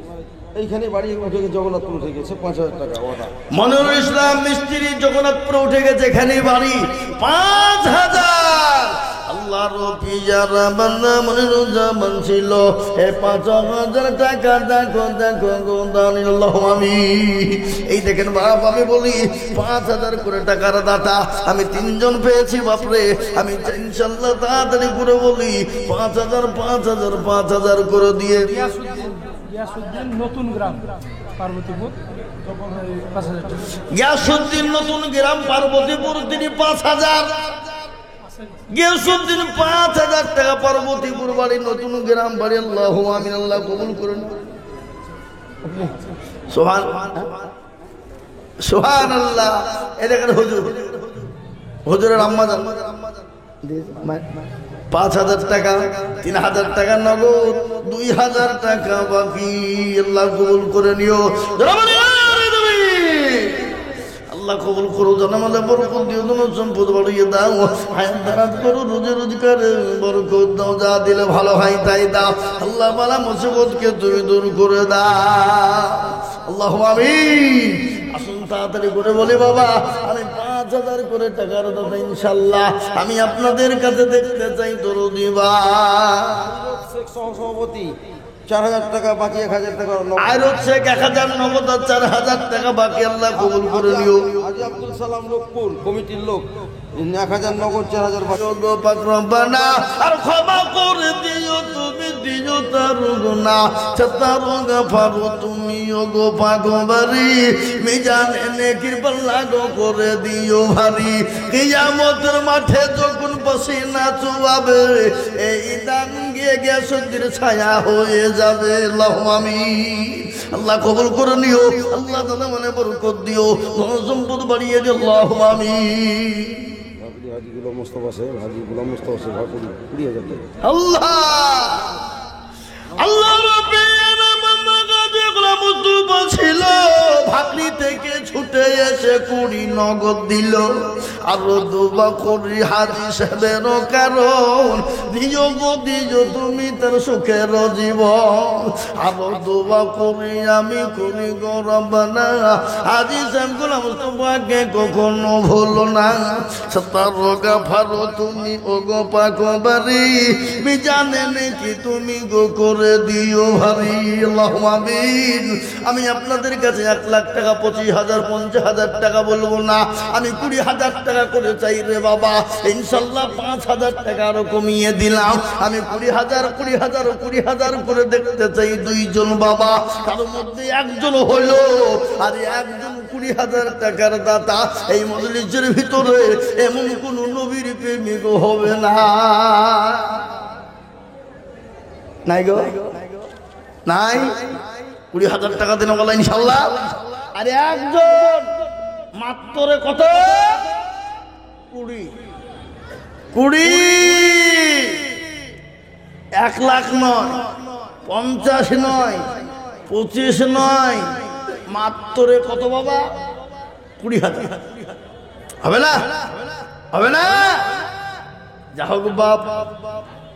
এইখানে বাড়ি উঠে গেছে, জগন্নাথপুর উঠে গেছে, 5,000 টাকা ওরা। মনিরুল ইসলাম মিস্ত্রি জগন্নাথপুর উঠে গেছে, এখানে বাড়ি 5,000। আল্লাহর পিয়ারা বান্দা মনিরুজ্জামান ছিল। এ 5,000 টাকা দেখো দেখো গো দানি আল্লাহু আমিন। এই দেখেন বাপ, আমি বলি 5,000 করে টাকার দাতা আমি 3 জন পেয়েছি বাপরে। আমি ইনশাআল্লাহ তাড়াতাড়ি করে বলি 5,000 5,000 5,000 করে দিয়ে গিয়াসউদ্দিন নতুন গ্রাম পার্বতীপুর, তখন 5,000 টাকা। গিয়াসউদ্দিন নতুন গ্রাম পার্বতীপুর, তিনি 5,000। গিয়াসউদ্দিন 5,000 টাকা, পার্বতীপুর বাড়ি, নতুন গ্রাম বাড়ি। আল্লাহু আমিন, আল্লাহ কবুল করুন। সুবহানাল্লাহ। এই দেখেন হুজুর, হুজুরের আম্মা জান 5,000 টাকা, 3,000 টাকা নগদ, 2,000 টাকা বাকি। আল্লাহ কবুল করে নিও, আল্লাহ কবুল করো। জানামালে বরকত দিও, ধন সম্পদ বাড়িয়ে দাও, হায়াত দারাজ করো, রোজে রোজগারে বরকত দাও, যা দিলে ভালো হয় তাই দাও। আল্লাহ বালা মুসিবতকে তুমি দূর করে দাও, আল্লাহু আমিন। আসুন তাড়াতাড়ি করে বলি বাবা, আমি 5,000 করে টাকার দাদা ইনশাআল্লাহ আমি আপনাদের কাছে দেখতে চাই দরদি বা শেখ সভাপতি 4,000 টাকা বাকি, 1,000 টাকা আয়রত শেখ 1,000 নগদ আর 4,000 টাকা বাকি। আল্লাহ কবুল করে নিও। হাজী আব্দুল সালাম লোকপুর কমিটির লোক 1,000 নগদ, 4,000 বাকি। পাক রব্বানা আর ক্ষমা করে দিও, তুমি দিও তার গুনাহ, তার গাফারো তুমি ওগো পাগবারি, মিজানে নেকির পাল্লা গো করে দিও ভারী। কিয়ামতের মাঠে যখন পসিনা চুয়াবে, এই দান গিয়ে গিয়াসউদ্দিন ছায়া হয়ে যাবে। আল্লাহু আমিন। আল্লাহ কবুল করে নিও, আল্লাহ দাদা মানে বরকত দিও, ধন সম্পদ বাড়িয়ে দিও। আল্লাহু আমিন। হাজী গোলাম মুস্তাফা সাহেব, হাজী গোলাম মুস্তাফা সাহেব ভাকরি 20,000 টাকা। আল্লাহ আল্লাহ রাব্বিনা মান্না গাজে এসে 20 নগদ দিল। আরো দোয়া করি হাজি সাহেবেরও কারণ দিও গো দিও তুমি তার সুখের জীবন। আরো দোয়া করি আমি করি গো রব্বানা হাজি সাহেব গোলাম মুস্তাফাকে কখনো ভুলো না। সত্তার গাফারো তুমি ও গো পাকবারি বিজানে নাকি তুমি গো করে দিও ভারী। আল্লাহুম্মা আমিন। আমি আপনাদের কাছে 1 লাখ টাকা 25,000 50,000 টাকা বলবো না, আমি 20,000 টাকা করে চাই রে বাবা। ইনশাল্লাহ 5,000 টাকা আরো কমিয়ে দিলাম। আমি 20,000 করে দেখতে চাই 2 জন বাবা, তার মধ্যে একজন হইলো আর একজন 20,000 টাকার দাতা। এই মজলিসের ভিতরে এমন কোন নবীর প্রেমিক হবে না। নাই গো নাই 20,000 টাকা দেন বলা ইনশাল্লাহ। আরে একজন মাত্র কত 20 1 লাখ নয় 50 নয় 25 নয় মাত্র কত বাবা 20,000 হবে না হবে না। যা হোক বাপ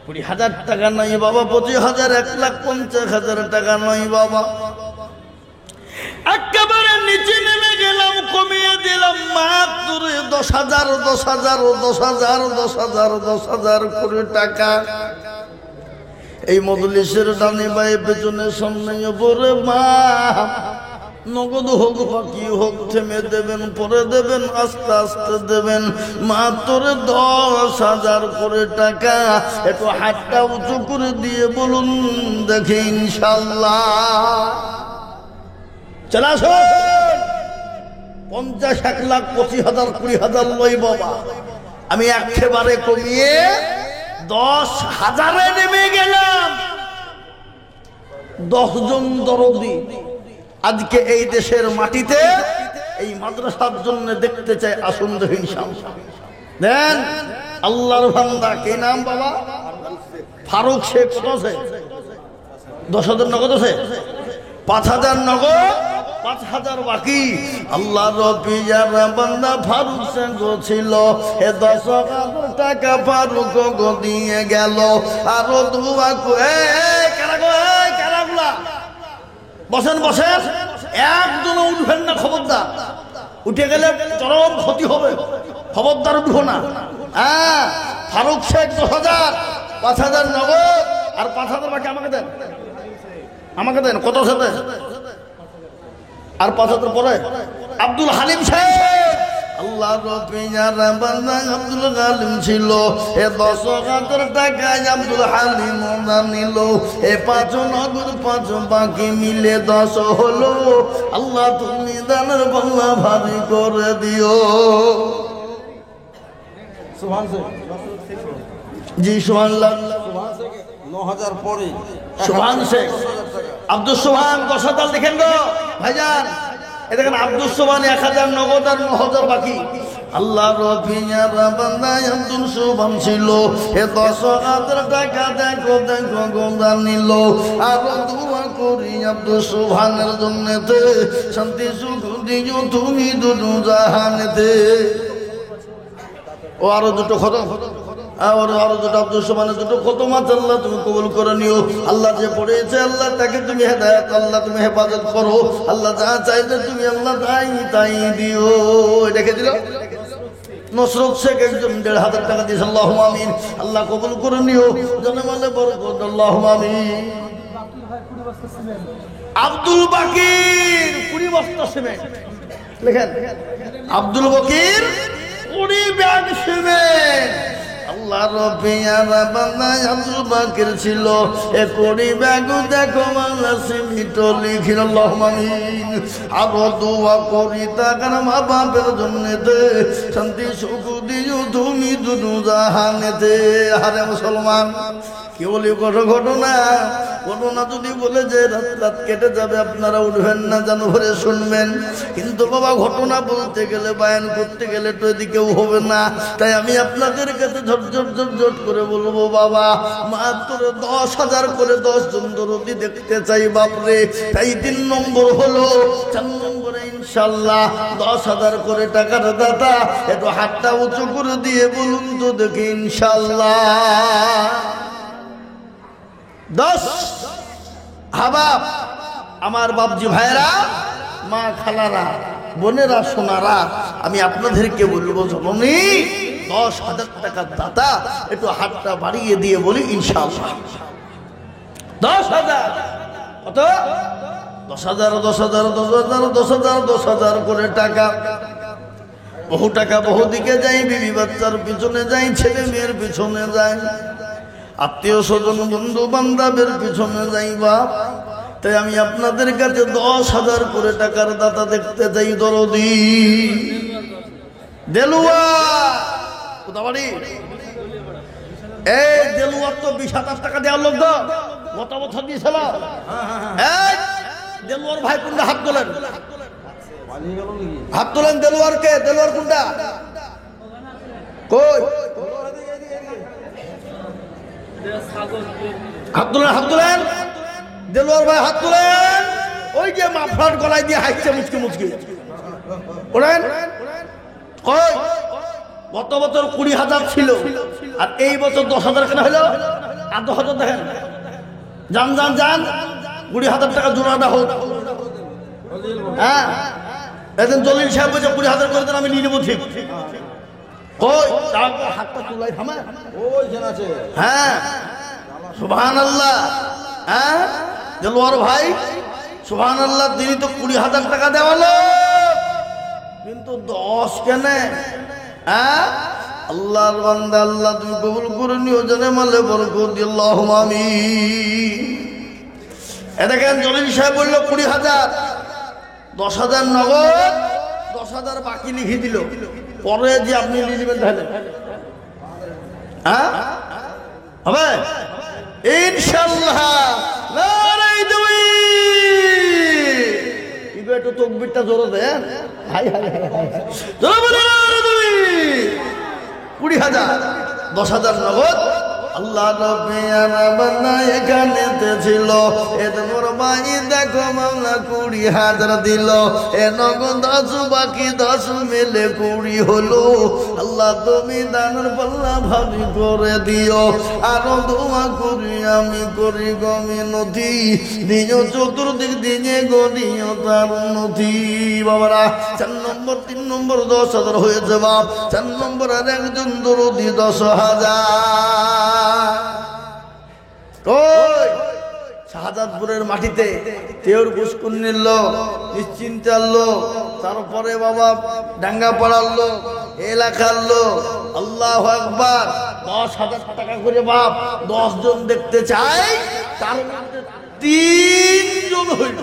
20,000 টাকা নয় বাবা 25,000 1,50,000 টাকা নয় বাবা। একেবারে নিচে নেমে গেলাম, কমিয়ে দিলাম মাত্র 10,000 করে টাকা। এই মজলিসের ডানে বায়ে পেছনে সামনে পরে মা নগদ হোক বাকি হোক থেমে দেবেন, পরে দেবেন, আস্তে আস্তে দেবেন। মাত্র 10,000 করে টাকা। একটু হাতটা উঁচু করে দিয়ে বলুন দেখি ইনশাল্লাহ। চলে আসুন 50 1 লাখ 25,000 20,000 লই বাবা। আমি একেবারে কমিয়ে 10,000-এ নেমে গেলাম। 10 জন দরদি আজকে এই দেশের মাটিতে এই মাদ্রাসার জন্য দেখতে চাই। আসুন দেখি ইনশাআল্লাহ। দেন আল্লাহর বান্দা কি নাম বাবা? ফারুক শেখ। কত আছে? 10,000 নগদ আছে, 5,000 নগদ, 5,000 বাকি। আল্লাহর পিয়ার বান্দা ফারুক শেখ ছিল, এ 10,000 টাকা ফারুক গো দিয়ে গেল। আরো দোয়া করে কারাগুলা বসেন বসেন, একজন উঠবেন না, খবরদার। উঠে গেলে চরম ক্ষতি হবে, খবরদার উঠবো না। হ্যাঁ, ফারুক শেখ 10,000, 5,000 নগদ আর 5,000 বাকি আমাকে দেন, আমাকে দেন। কত সাথে আর 5,000 পরে আব্দুল হালিম শেখ। আল্লাহ আব্দুল হালিম ছিল, এ 10,000 টাকায় আব্দুল হালিম নিল। এ 5 নগদ 5 বাকি মিলে 10 হলো। আল্লাহ তুমি দানের পাল্লা ভারী করে দিও। জি সুবহানাল্লাহ। 9,000 পরে সুবহান শেখ আব্দুল সুবহান 10,000 দেখেন গো ভাইজান। এ দেখেন আব্দুল সুবহান 1,000 নগদ আর 9,000 বাকি। আল্লাহ রবিয়ার বান্দা আব্দুল সুবহান ছিল, এ 10,000 টাকা দেখো দেখো গোদা নিল। আর দোয়া করি আব্দুল সুবহানের জন্যতে শান্তি সুখ দিও তুমি দুটো জাহানেতে। ও আরো দুটো খতম, আরো দুটো আব্দুল সুবহানের দুটো খতম আছে। আল্লাহ তুমি কবুল করে নিও। আল্লাহ যে পড়েছে আল্লাহ তাকে তুমি হেদায়েত, আল্লাহ তুমি হেফাজত করো। আল্লাহ যা চাইবে তুমি আল্লাহ তাই দিও। রেখে দিল নসরত শেখ একজন 1,500 টাকা দিয়েছে। আল্লাহুম্মা আমিন। আল্লাহ কবুল করে নিও, জনমালে বরকত। আল্লাহুম্মা আমিন। আব্দুল বাকির 20 বস্তা সিমেন্ট লেখেন। আব্দুল বাকির 20 ব্যাগ সিমেন্ট। আল্লাহ রবিয়ার বান্দা আব্দুল বাকির ছিল, এ 20 ব্যাগ দেখো বাংলা সিমেন্ট লিখিল। আল্লাহুম্মা আমিন। আরো দোয়া করি তাকার মা বাপের জন্যতে শান্তি সুখ দিও তুমি দুটো জাহানেতে। আরে মুসলমান কি বলি ঘটনা ঘটনা যদি বলে যে রাত রাত কেটে যাবে আপনারা উঠবেন না, জানো ভরে শুনবেন। কিন্তু বাবা ঘটনা বলতে গেলে বয়ান করতে গেলে তো এদিকেও হবে না। তাই আমি আপনাদের কাছে ঝটঝট ঝটঝট করে বলবো বাবা, মাত্র 10,000 করে 10 জন দরদি দেখতে চাই বাপরে। তাই 3 নম্বর হলো, 4 নম্বরে ইনশাল্লাহ 10,000 করে টাকার দাতা একটু হাতটা উঁচু করে দিয়ে বলুন তো দেখি ইনশাল্লাহ। 10 হাবাব আমার বাপজি ভাইরা, মা খালারা, বোনেরা, সোনারা, আমি আপনাদেরকে বলবো জননী 10,000 টাকার দাতা একটু হাতটা বাড়িয়ে দিয়ে বলি ইনশাআল্লাহ। 10,000 কত? 10,000 10,000 10,000 10,000 10,000 করে টাকা। বহু টাকা বহু দিকে যাই, বিবি বাচ্চার পিছনে যাই, ছেলে মেয়ের পিছনে যাই, আত্মীয় স্বজন বন্ধু বান্ধবের পিছনে যাই বাপ। তাই আমি আপনাদের কাছে 10,000 করে টাকার দাতা দেখতে চাই দরদি। দেলুয়া কোথা বাড়ি? এই দেলুয়ার তো 20,000 টাকা দেওয়ার লোক তো গত বছর দিয়েছিল। এই দেলুয়ার ভাই কোনটা? হাত তোলেন, হাত তোলেন। দেলুয়ার কে? দেলুয়ার কোনটা? কই? হাত তোলেন, হাত তোলেন। দেলুয়ার ভাই হাত তোলেন। ওই যে মাফলার গলায় দিয়ে হাইছে মুচকি মুচকি, ওরেন কই? গত বছর 20,000 ছিল আর এই বছর 10,000 কেন হলো? আর 10,000 দেখেন, যান যান যান, 20,000 টাকা জোড়াটা হোক। হ্যাঁ, একদিন জলিল সাহেব বলছে 20,000 করে দেন, আমি নিয়ে নেবো। ঠিক কই? হাতটা তুলাই থামে। ওইখানে আছে। হ্যাঁ, সুবহানাল্লাহ। হ্যাঁ দেলোয়ার ভাই, সুবহানাল্লাহ। তিনি তো 20,000 টাকা দেওয়ালো, কিন্তু 10 কেন? হ্যাঁ, আল্লাহর বান্দা, আল্লাহ তুমি কবুল করে নিও, জানে মালে বরকত দিও, আল্লাহুম্মা আমিন। এ দেখেন জলিল সাহেব বললো 20,000, 10,000 নগদ, 10,000 বাকি লিখে দিল। পরে যে আপনি নিয়ে নেবেন তাহলে হ্যাঁ হবে ইনশাআল্লাহ। নারাই দুই ইবে একটু তাকবীরটা জোরে দেন। হাই হাই হাই হাই, জোরে বলেন নারাই দুই। 20,000, 10,000 নগদ। আল্লাহ রব্বিয়ানা বান্দা এখানেতে ছিল, এ তোমার ভাই দেখো মাওলা 20,000 দিল। এ নগদ 10 বাকি 10 মিলে 20 হলো। আল্লাহ তুমি দানের পাল্লা ভাবি করে দিও। আরো দোয়া করি আমি, করি গমিনতি দিও, চতুর্দিক দিয়ে গদিও তার নথি। বাবারা 4 নম্বর 3 নম্বর 10,000 হয়েছে বাপ। 4 নম্বর আর একজন দরদি 10,000। কই? শাহজাদপুরের মাটিতে তেওর পুষ্কুন্নির লোক, নিশ্চিন্তার লোক, তারপরে বাবা ডাঙ্গা পাড়ার লোক, এলাকার লোক। আল্লাহু আকবার। 10,000 টাকা করে বাপ 10 জন দেখতে চাই, তার মধ্যে 3 জন হইল।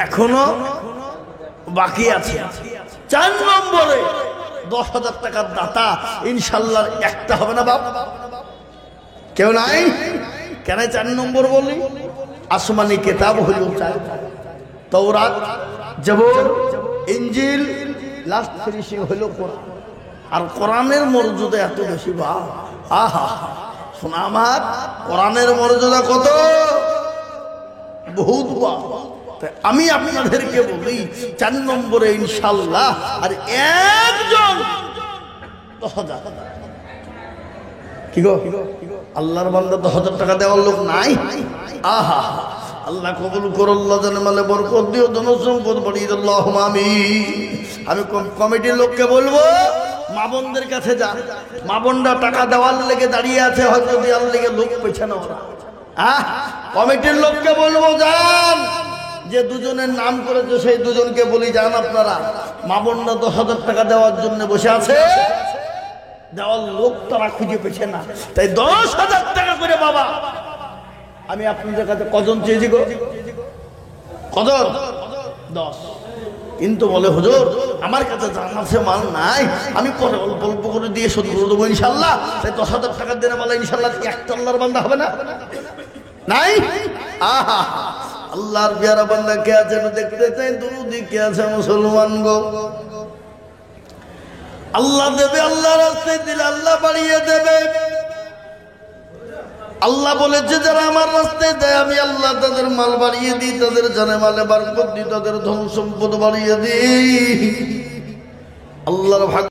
এখনো বাকি আছে। 4 নম্বরে 10,000 টাকার দাতা ইনশাল্লাহ একটা হবে না বাপ? কেউ নাই? কেন 4 নম্বর বলি? আসমানি কিতাব হলো 4, তাওরাত, জবুর, ইনজিল, লাস্ট ফিনিশিং হলো কোরআন। আর কোরআনের মর্যাদা এত বেশি বাপ। আহা শোনা আমার, কোরআনের মর্যাদা কত? বহুত বাপ। আমি আপনাদেরকে বলি 4 নম্বরে ইনশাআল্লাহ আর একজন 10,000। কি গো আল্লাহর বান্দা 10,000 টাকা দেওয়ার লোক নাই? আহা আল্লাহ কবুল করো, আল্লাহ জানে মালে বরকত দিও, ধনসম্পদ বাড়িয়ে দিও, আল্লাহুম্মা আমিন। আমি কমিটির লোককে বলবো মা বোনদের কাছে যা, মা বোনরা টাকা দেওয়ার লেগে দাঁড়িয়ে আছে, হয়তো দেওয়ার লেগে লোক পেছানো ওরা। কমিটির লোককে বলবো যান, যে দুজনের নাম করেছে সেই দুজনকে বলি যান আপনারা। মা বোনরা 10,000 টাকা দেওয়ার জন্য বসে আছে, দেওয়ার লোক তারা খুঁজে পেছে না। তাই 10,000 টাকা করে বাবা আমি আপনাদের কাছে কজন চেয়েছি গো? কজন? 10। কিন্তু বলে হুজুর আমার কাছে যার আছে মাল নাই, আমি পরে অল্প অল্প করে দিয়ে শোধ করে দেবো ইনশাল্লাহ। তাই 10,000 টাকা দেনে বলা ইনশাল্লাহ একটা আল্লাহর বান্দা হবে না? নাই? আহা, আল্লাহর পেয়ারা বান্দা কে আছে দেখতে চাই, দুরুদি কে আছে মুসলমান গো? আল্লাহ দেবে, আল্লাহ রাস্তায় দিলে আল্লাহ বাড়িয়ে দেবে। আল্লাহ বলেছে যারা আমার রাস্তায় দেয় আমি আল্লাহ তাদের মাল বাড়িয়ে দিই, তাদের জানে মালে বরকত দিই, তাদের ধন সম্পদ বাড়িয়ে দিই। আল্লাহর ভাগ